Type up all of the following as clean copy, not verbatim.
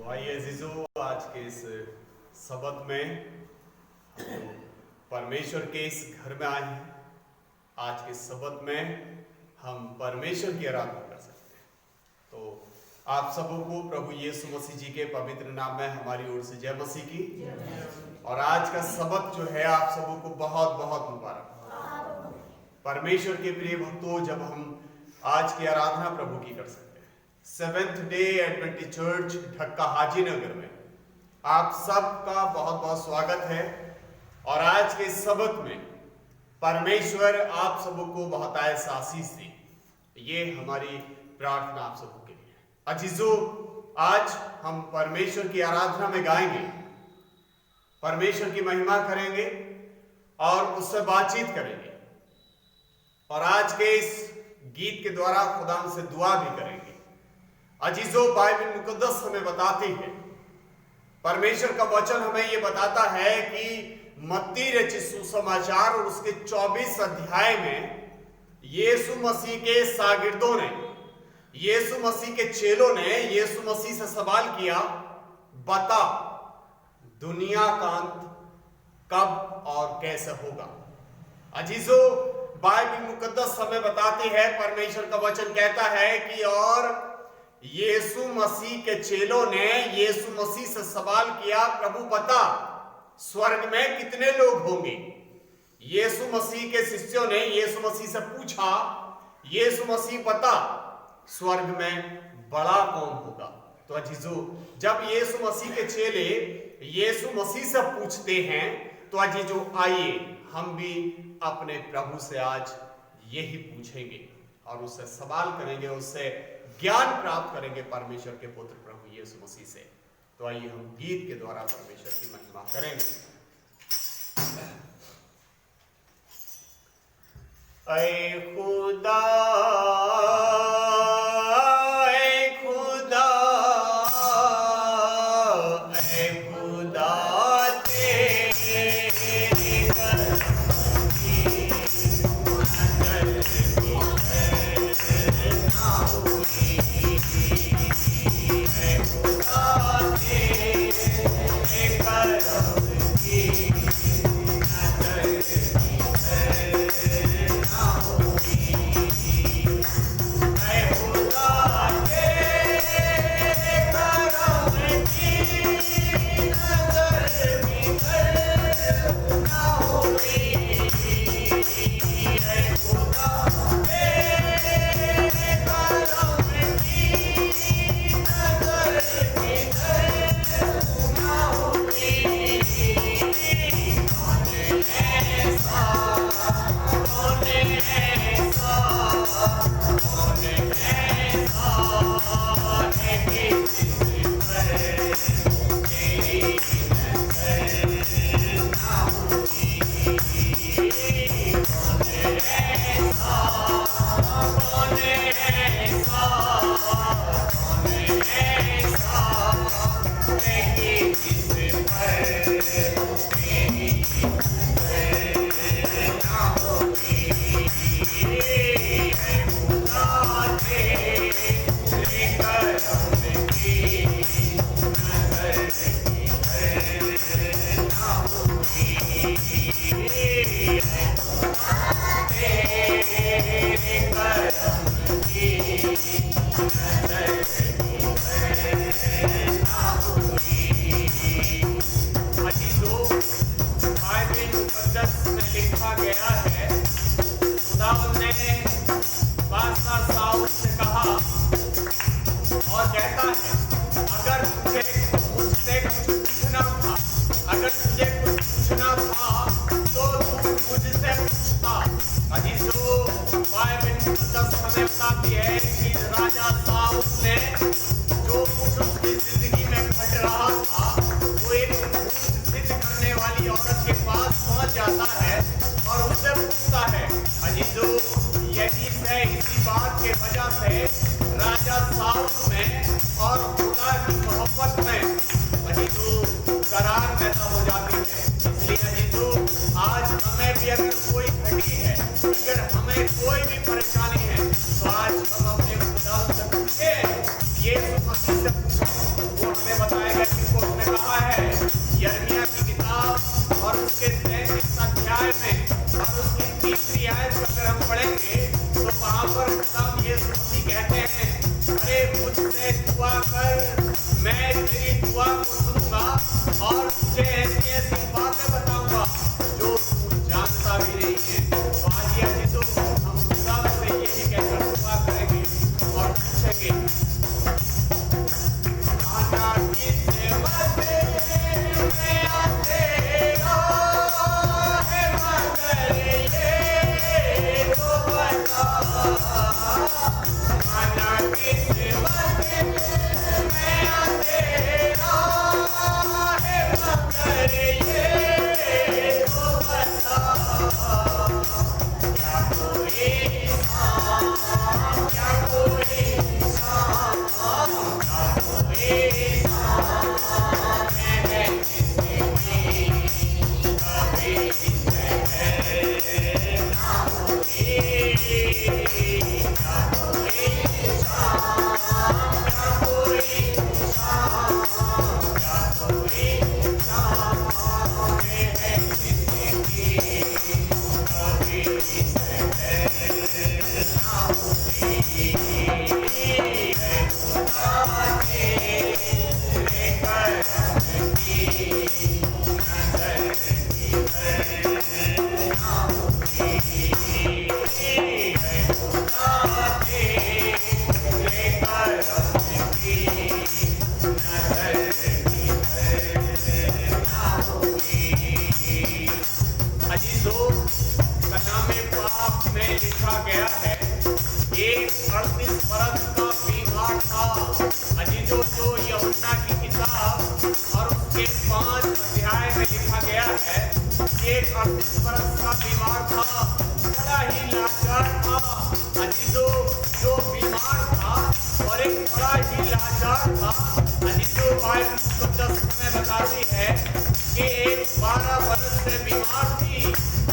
भाई अजीजो, आज के इस सबत में हम परमेश्वर के इस घर में आए हैं। आज के सबत में हम परमेश्वर की आराधना कर सकते हैं। तो आप सबों को प्रभु यीशु मसीह जी के पवित्र नाम में हमारी ओर से जय मसीह की। और आज का सबत जो है आप सबों को बहुत बहुत मुबारक। परमेश्वर के प्रिय भक्तों, जब हम आज की आराधना प्रभु की कर सकते हैं seventh day adventist church Dhaka Hajinagar में, आप सबका बहुत बहुत स्वागत है। और आज के सबक में परमेश्वर आप सबों को बहुत ऐसा आशीष दे, ये हमारी प्रार्थना आप सबों के लिए है। अजीजों, आज हम परमेश्वर की आराधना में गाएंगे, परमेश्वर की महिमा करेंगे और उससे बातचीत करेंगे। और आज के इस गीत के द्वारा खुदा से दुआ भी करेंगे। अजीजों, बाइबल मुकद्दस हमें बताती है, परमेश्वर का वचन हमें यह बताता है कि मत्ती रचित सुसमाचार और उसके 24 अध्याय में यीशु मसीह के शागिर्दों ने, यीशु मसीह के चेलों ने यीशु मसीह से सवाल किया, बता दुनिया का अंत कब और कैसे होगा। अजीजों, बाइबल मुकद्दस हमें बताती है, परमेश्वर का वचन कहता है कि और यीशु मसीह के चेलों ने यीशु मसीह से सवाल किया, प्रभु बता स्वर्ग में कितने लोग होंगे। यीशु मसीह के शिष्यों ने यीशु मसीह से पूछा, यीशु मसीह बता स्वर्ग में बड़ा कौन होगा। तो अजीजों, जब यीशु मसीह के चेले यीशु मसीह से पूछते हैं, तो अजीजों आइए हम भी अपने प्रभु से आज यही पूछेंगे और उससे सवाल करेंगे, उससे ज्ञान प्राप्त करेंगे परमेश्वर के पुत्र प्रभु यीशु मसीह से। तो आइए हम गीत के द्वारा परमेश्वर की महिमा करेंगे। ऐ खुदा, ऐ खुदा, ऐ खुदा यीशु मसीह से पूछो, वो हमें बताए जैसे को उसने कहा है यिर्मयाह की किताब और उसके 33 अध्याय में और उसकी 3री आयत अगर हम पढ़ेंगे तो वहां पर खुदा यीशु मसीह कहते हैं, अरे मुझसे दुआ कर, मैं तेरी दुआ को सुनूंगा और तुझे ऐसी ऐसी बातें बताऊंगा जो तू जानता भी नहीं है। तो आज या जिसो हम खुदा से यही कहकर दुआ करेंगे और पूछेंगे, आना किसे मते में आते हो है मगर ये तो बता, आना किसे मते में आते हो है मगर ये तो बता, क्या कोई क्या कोई लिखा गया है, एक 38 बरस का बीमार था। अजीजों, तो यूहन्ना की किताब और उसके 5 अध्याय में लिखा गया है, एक 38 बरस का बीमार था, बड़ा ही लाचार था। अजीजों, जो बीमार था और एक बड़ा ही लाचार था। अजीजों, बाइबल मुकद्दस में बताती है कि एक 12 बरस से बीमार थी।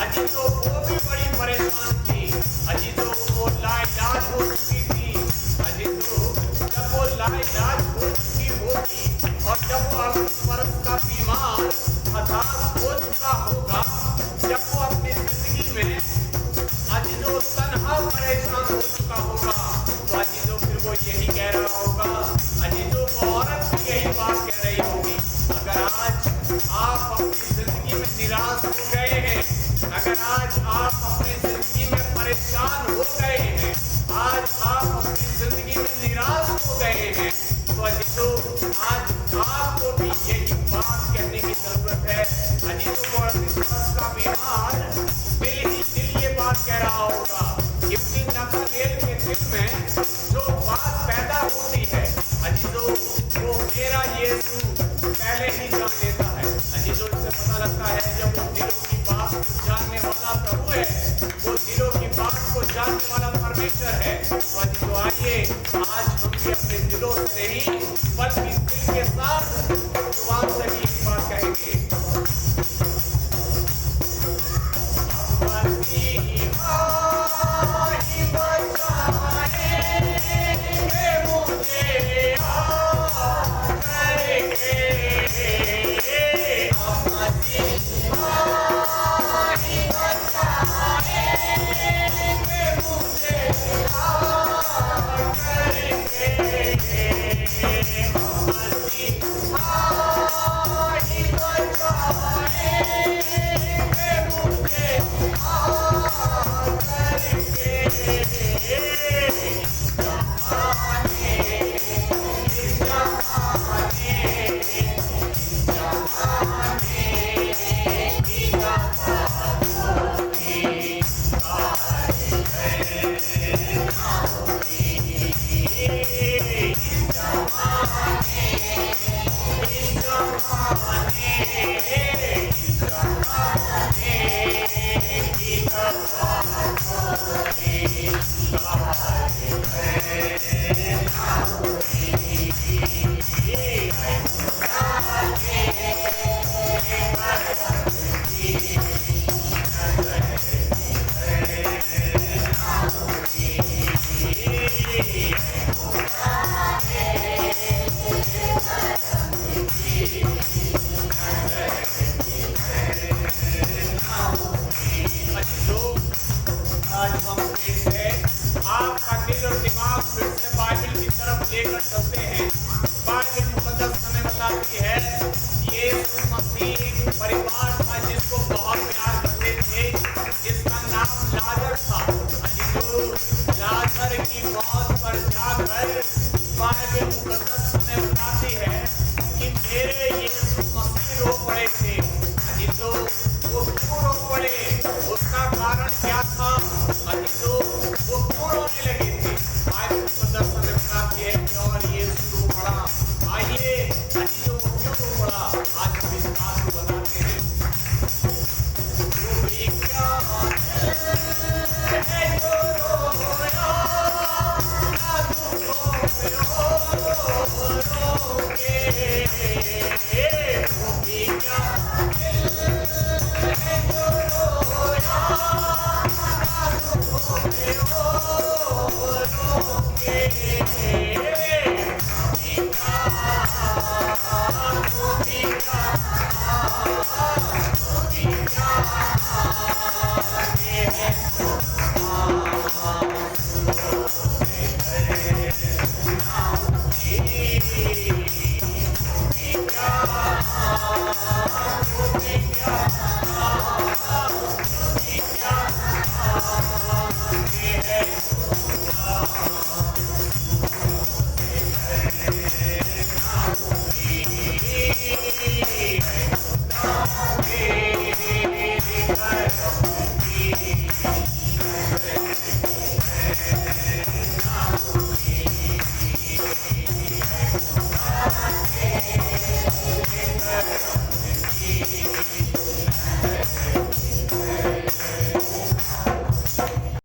अजीजों, वो भी बड़ी परेशान थी। अजीजों, वो लाइलाज हो चुकी थी। अजीजों, जब वो लाइलाज हो चुकी होगी और जब वो 38 बरस का बीमार हताश हो चुका होगा, जब वो अपनी जिंदगी में अजीजों तन्हा परेशान हो चुका होगा, तो अजीजों फिर वो यही कह रहा होगा। अजीजों, वो औरत भी यही बात कह रही होगी। अगर आज आप अपनी जिंदगी में निराश हो गए हैं, अगर आज आप अपनी जिंदगी में परेशान हो गए हैं, आज आप अपनी जिंदगी में निराश हो गए हैं, तो अजीजों आज आपको भी यही बात कहने की जरूरत है। अजीजों, को 38 बरस का बीमार दिल ही दिल ये बात कह रहा होगा। इब्नी नतनेल के दिल में जो बात पैदा होती है, अजीजों, वो मेरा यीशु पहले ही जान लेता है। अजीजों, इससे पता लगता है जब वो दिलों की बात को जानने वाला प्रभु है, वो दिलों की बात को जानने वाला परमेश्वर है। तो अजीजों, आइए आज हम भी अपने दिलों से ही बल्कि दिल के साथ जुबान से भी एक बात कहेंगे, आती है। यीशु मसीह एक परिवार था जिसको बहुत प्यार करते थे, जिसका नाम लाजर था, जो लाजर की मौत पर जाकर